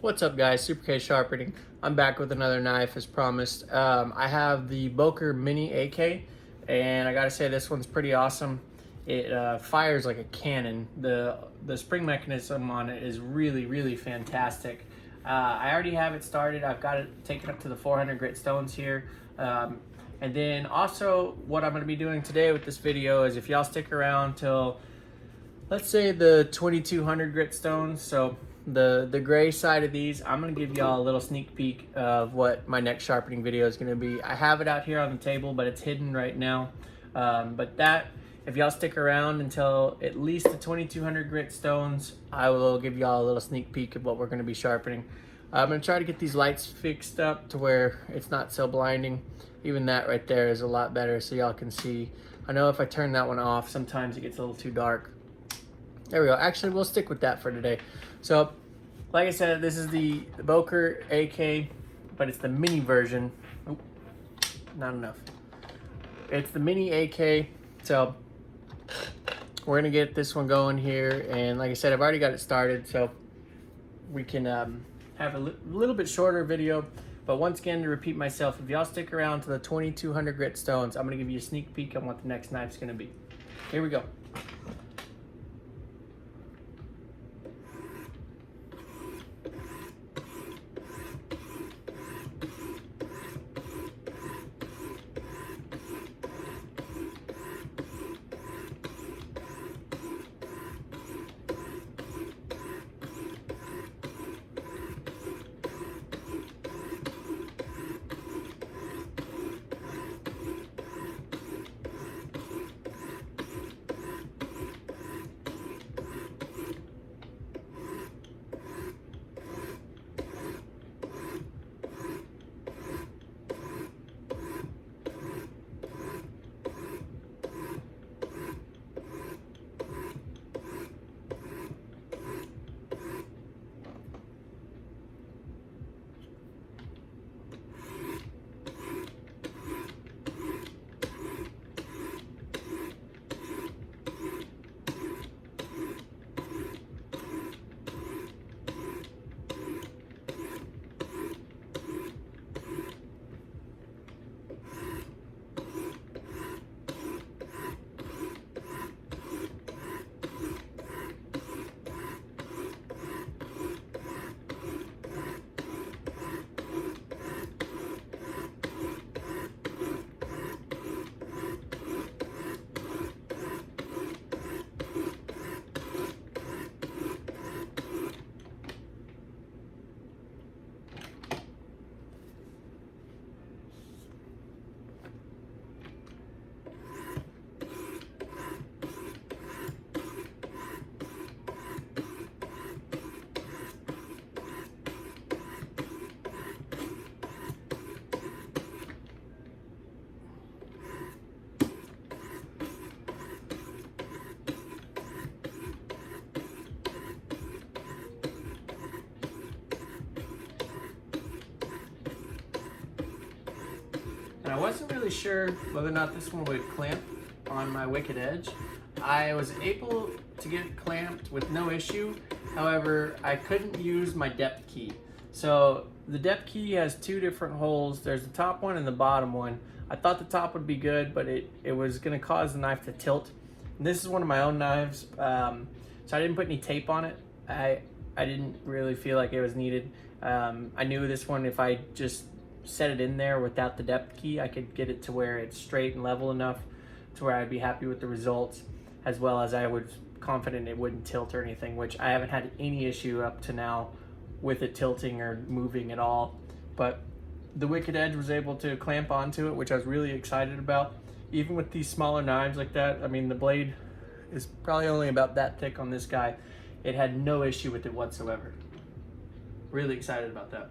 What's up, guys? Super K Sharpening. I'm back with another knife as promised. I have the Boker Mini AK, and I gotta say this one's pretty awesome. It fires like a cannon. The spring mechanism on it is really fantastic. I already have it started. I've got it taken up to the 400 grit stones here. And then also what I'm gonna be doing today with this video is, if y'all stick around till, let's say, the 2200 grit stones, so the gray side of these, I'm gonna give y'all a little sneak peek of what my next sharpening video is gonna be. I have it out here on the table, but it's hidden right now. If y'all stick around until at least the 2200 grit stones, I will give y'all a little sneak peek of what we're gonna be sharpening. I'm gonna try to get these lights fixed up to where it's not so blinding. Even that right there is a lot better, so y'all can see. I know if I turn that one off, sometimes it gets a little too dark. There we go. Actually, we'll stick with that for today. So, like I said, this is the Boker AK, but it's the mini version. Oop, not enough. It's the mini AK. So, we're going to get this one going here. And like I said, I've already got it started, so we can have a little bit shorter video. But once again, to repeat myself, if y'all stick around to the 2200 grit stones, I'm going to give you a sneak peek on what the next knife's going to be. Here we go. And I wasn't really sure whether or not this one would clamp on my wicked edge. I was able to get it clamped with no issue. However, I couldn't use my depth key. So the depth key has two different holes. There's the top one and the bottom one. I thought the top would be good, but it was gonna cause the knife to tilt. And this is one of my own knives, so I didn't put any tape on it. I didn't really feel like it was needed. I knew this one, if I just set it in there without the depth key, I could get it to where it's straight and level enough to where I'd be happy with the results, as well as I was confident it wouldn't tilt or anything, which I haven't had any issue up to now with it tilting or moving at all. But the wicked edge was able to clamp onto it, which I was really excited about. Even with these smaller knives like that, I mean, the blade is probably only about that thick on this guy. It had no issue with it whatsoever. Really excited about that.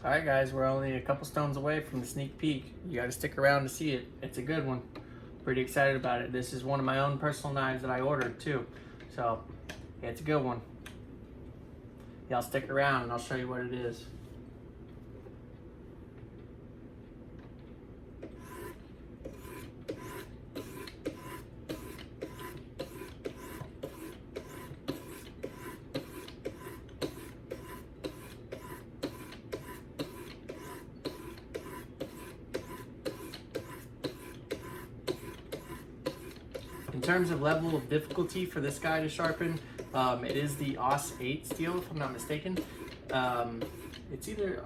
All right, guys, we're only a couple stones away from the sneak peek. You got to stick around to see it. It's a good one. Pretty excited about it. This is one of my own personal knives that I ordered too. So yeah, it's a good one. Y'all stick around and I'll show you what it is. In terms of level of difficulty for this guy to sharpen, it is the AUS 8 steel, if I'm not mistaken. It's either,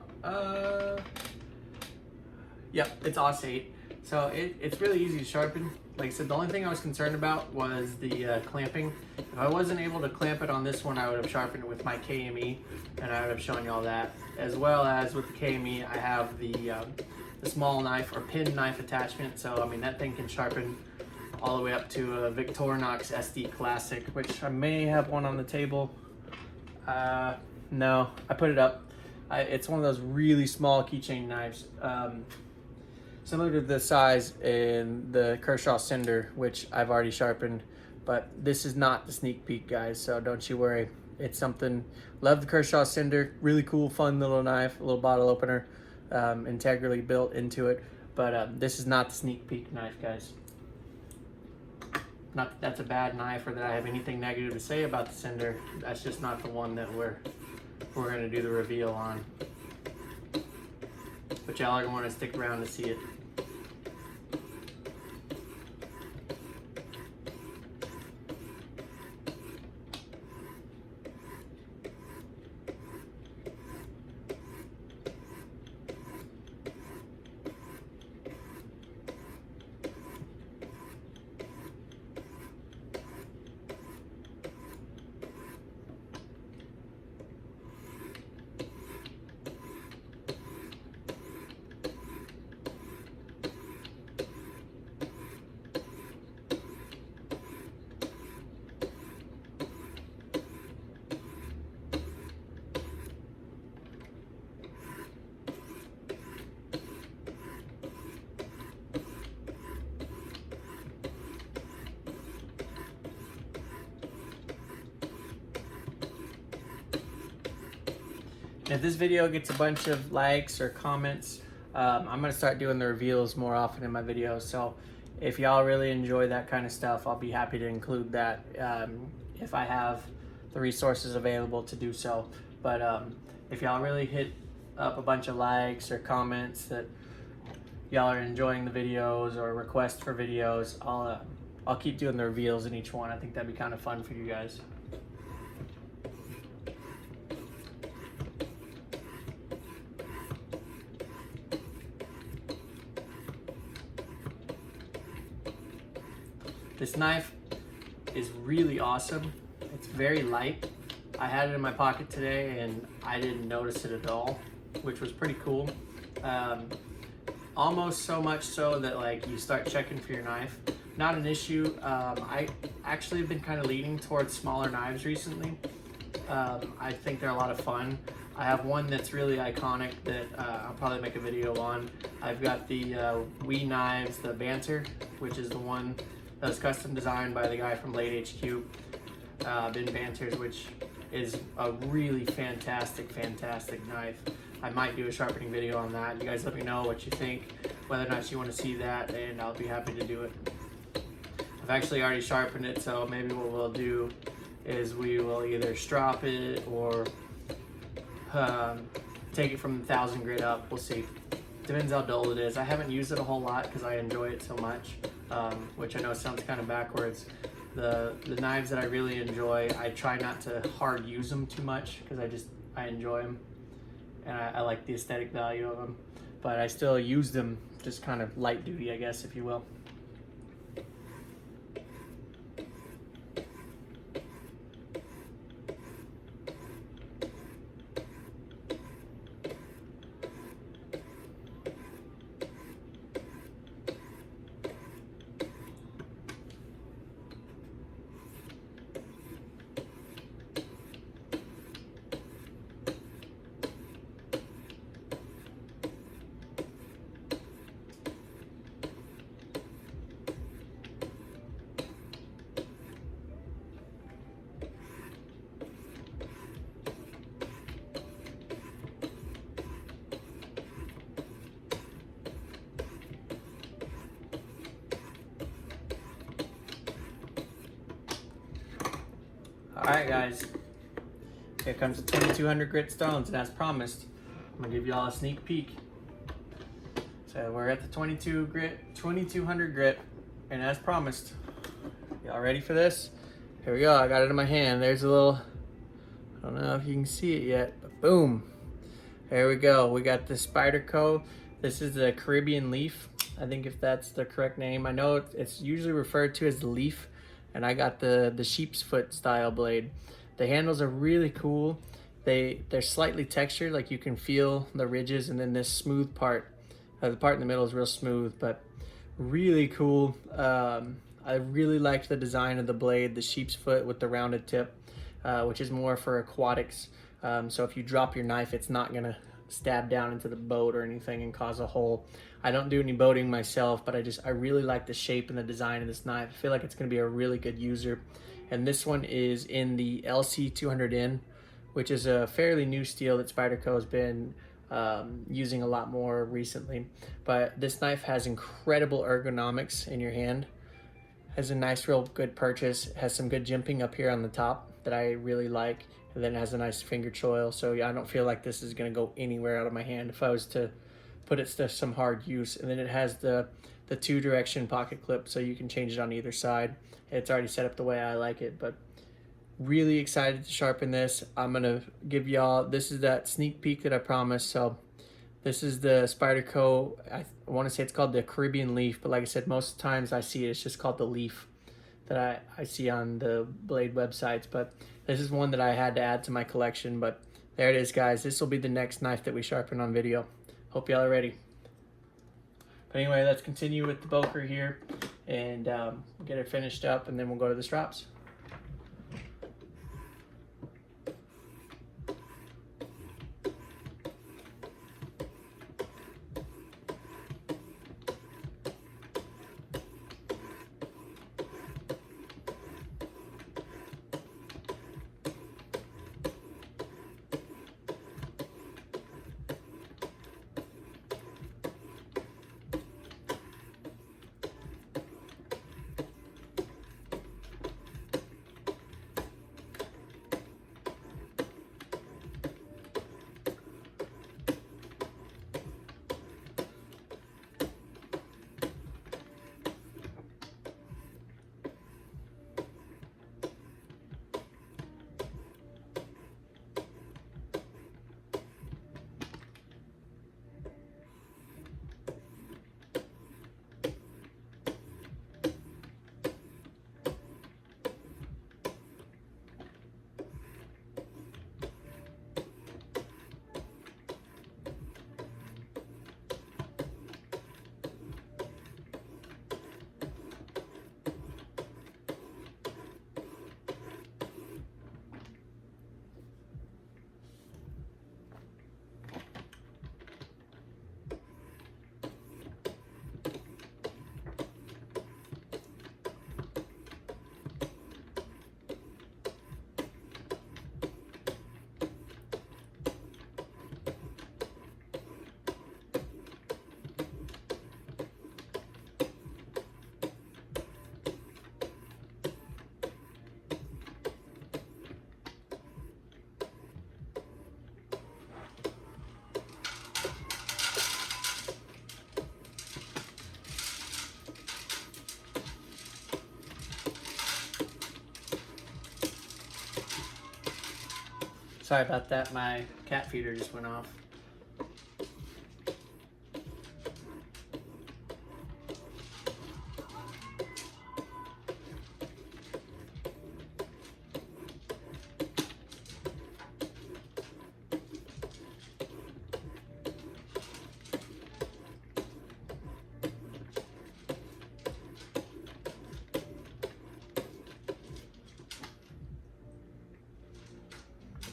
it's AUS 8. So it's really easy to sharpen. Like I said, the only thing I was concerned about was the clamping. If I wasn't able to clamp it on this one, I would have sharpened it with my KME, and I would have shown you all that. As well as with the KME, I have the small knife or pin knife attachment. So I mean, that thing can sharpen all the way up to a Victorinox SD Classic, which I may have one on the table. No, I put it up. It's one of those really small keychain knives, similar to the size in the Kershaw Cinder, which I've already sharpened, but this is not the sneak peek, guys, so don't you worry. It's something, love the Kershaw Cinder, really cool, fun little knife, a little bottle opener, integrally built into it, but this is not the sneak peek knife, guys. Not that that's a bad knife or that I have anything negative to say about the Cinder. That's just not the one that we're gonna do the reveal on. But y'all are gonna want to stick around to see it. If this video gets a bunch of likes or comments, I'm gonna start doing the reveals more often in my videos. So if y'all really enjoy that kind of stuff, I'll be happy to include that if I have the resources available to do so. But if y'all really hit up a bunch of likes or comments that y'all are enjoying the videos or requests for videos, I'll keep doing the reveals in each one. I think that'd be kind of fun for you guys. This knife is really awesome. It's very light. I had it in my pocket today and I didn't notice it at all, which was pretty cool. Almost so much so that like you start checking for your knife. Not an issue. I actually have been kind of leaning towards smaller knives recently. I think they're a lot of fun. I have one that's really iconic that I'll probably make a video on. I've got the Wee Knives, the Banter, which is the one that was custom designed by the guy from Blade HQ, Ben Banters, which is a really fantastic knife. I might do a sharpening video on that. You guys let me know what you think, whether or not you want to see that, and I'll be happy to do it. I've actually already sharpened it, so maybe what we'll do is we will either strop it or take it from the 1000 grit up. We'll see. Depends how dull it is. I haven't used it a whole lot because I enjoy it so much, which I know sounds kind of backwards. The knives that I really enjoy, I try not to hard use them too much because I enjoy them and I like the aesthetic value of them. But I still use them just kind of light duty, I guess, if you will. All right, guys. Here comes the 2200 grit stones, and as promised, I'm gonna give y'all a sneak peek. So we're at the 2200 grit, and as promised, y'all ready for this? Here we go. I got it in my hand. There's a little, I don't know if you can see it yet, but boom. There we go. We got the Spyderco. This is the Caribbean leaf. I think if that's the correct name. I know it's usually referred to as the leaf, and I got the sheep's foot style blade. The handles are really cool. They're slightly textured, like you can feel the ridges, and then this smooth part. The part in the middle is real smooth, but really cool. I really liked the design of the blade, the sheep's foot with the rounded tip, which is more for aquatics. So if you drop your knife, it's not gonna stab down into the boat or anything and cause a hole. I don't do any boating myself, but I really like the shape and the design of this knife. I feel like it's gonna be a really good user. And this one is in the LC200N, which is a fairly new steel that Spyderco has been using a lot more recently. But this knife has incredible ergonomics in your hand. Has a nice, real good purchase. Has some good jimping up here on the top that I really like. And then it has a nice finger choil. So yeah, I don't feel like this is gonna go anywhere out of my hand if I was to put it to some hard use. And then it has the 2-direction pocket clip, so you can change it on either side. It's already set up the way I like it, but really excited to sharpen this. I'm gonna give y'all, this is that sneak peek that I promised. So this is the Spyderco, I want to say it's called the Caribbean leaf, but like I said, most times I see it's just called the leaf that I see on the blade websites. But this is one that I had to add to my collection. But there it is, guys. This will be the next knife that we sharpen on video. Hope y'all are ready. But anyway, let's continue with the Boker here, and we'll get it finished up, and then we'll go to the straps. Sorry about that, my cat feeder just went off.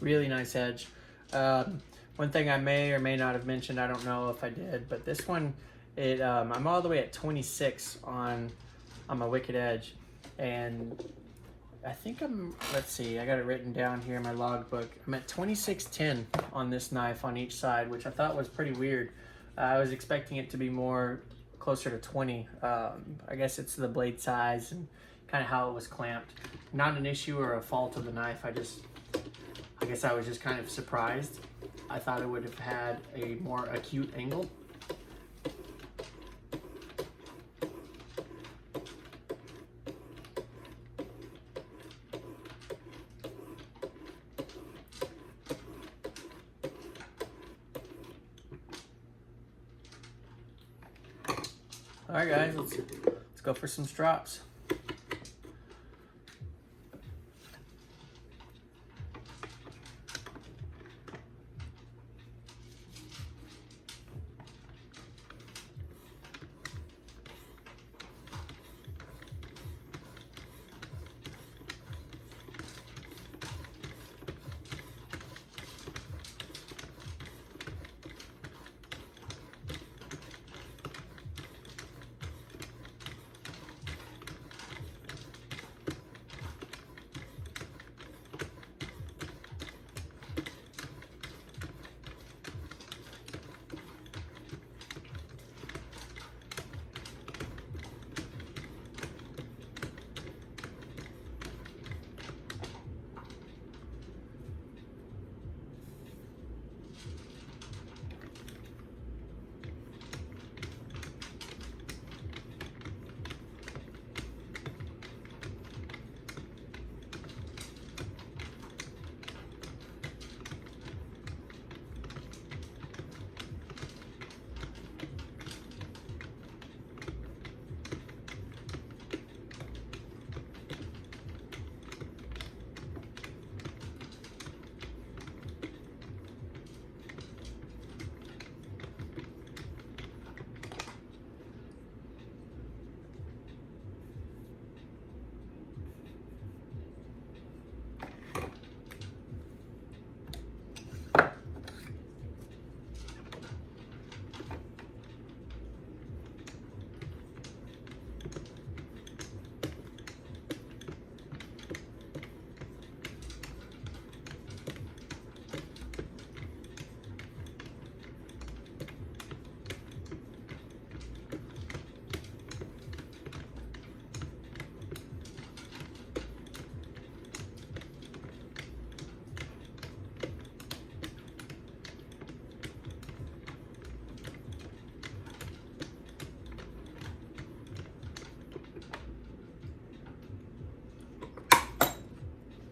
Really nice edge. One thing I may or may not have mentioned, I don't know if I did, but this one, I'm all the way at 26 on my wicked edge, and I think let's see, I got it written down here in my logbook. I'm at 26.10 on this knife on each side, which I thought was pretty weird. I was expecting it to be more closer to 20. I guess it's the blade size and kind of how it was clamped. Not an issue or a fault of the knife. I guess I was just kind of surprised. I thought it would have had a more acute angle. All right, guys, let's go for some strops.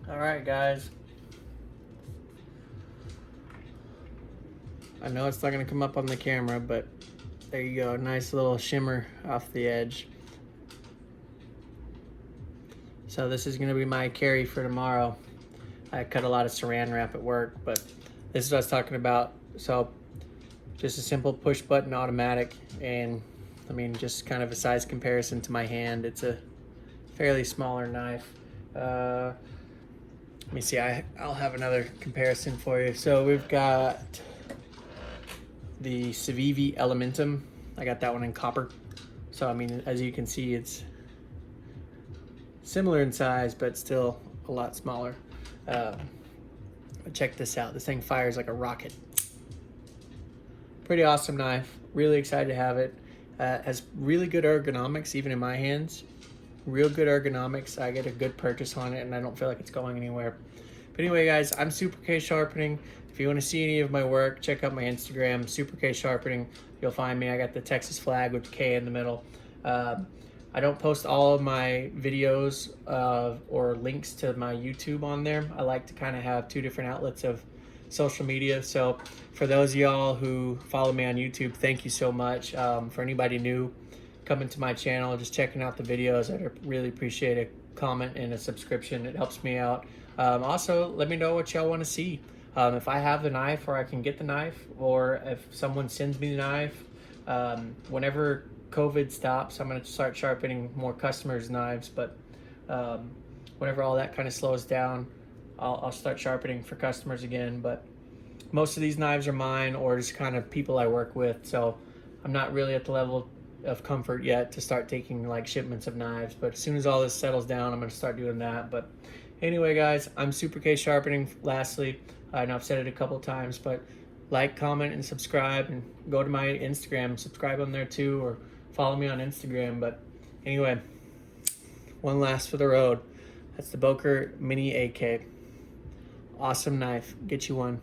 All right, guys. I know it's not gonna come up on the camera, but there you go. Nice little shimmer off the edge. So this is gonna be my carry for tomorrow. I cut a lot of saran wrap at work, but this is what I was talking about. So just a simple push button automatic, and I mean, just kind of a size comparison to my hand. It's a fairly smaller knife. Let me see, I'll have another comparison for you. So we've got the Civivi Elementum. I got that one in copper. So I mean, as you can see, it's similar in size, but still a lot smaller. But check this out. This thing fires like a rocket. Pretty awesome knife. Really excited to have it. Has really good ergonomics, even in my hands. Real good ergonomics. I get a good purchase on it, and I don't feel like it's going anywhere. But anyway, guys, I'm Super K Sharpening. If you want to see any of my work, check out my Instagram, Super K Sharpening. You'll find me. I got the Texas flag with the K in the middle. I don't post all of my videos or links to my YouTube on there. I like to kind of have two different outlets of social media. So for those of y'all who follow me on YouTube, thank you so much. For anybody new coming to my channel, just checking out the videos, I'd really appreciate a comment and a subscription. It helps me out. Also, let me know what y'all want to see. If I have the knife, or I can get the knife, or if someone sends me the knife, whenever COVID stops, I'm going to start sharpening more customers' knives. But whenever all that kind of slows down, I'll start sharpening for customers again. But most of these knives are mine, or just kind of people I work with. So I'm not really at the level of comfort yet to start taking like shipments of knives. But as soon as all this settles down, I'm going to start doing that. But anyway, guys, I'm Super K Sharpening. Lastly, I know I've said it a couple times, but like, comment, and subscribe, and go to my Instagram, subscribe on there too, or follow me on Instagram. But anyway, one last for the road. That's the Boker Mini AK. Awesome knife. Get you one.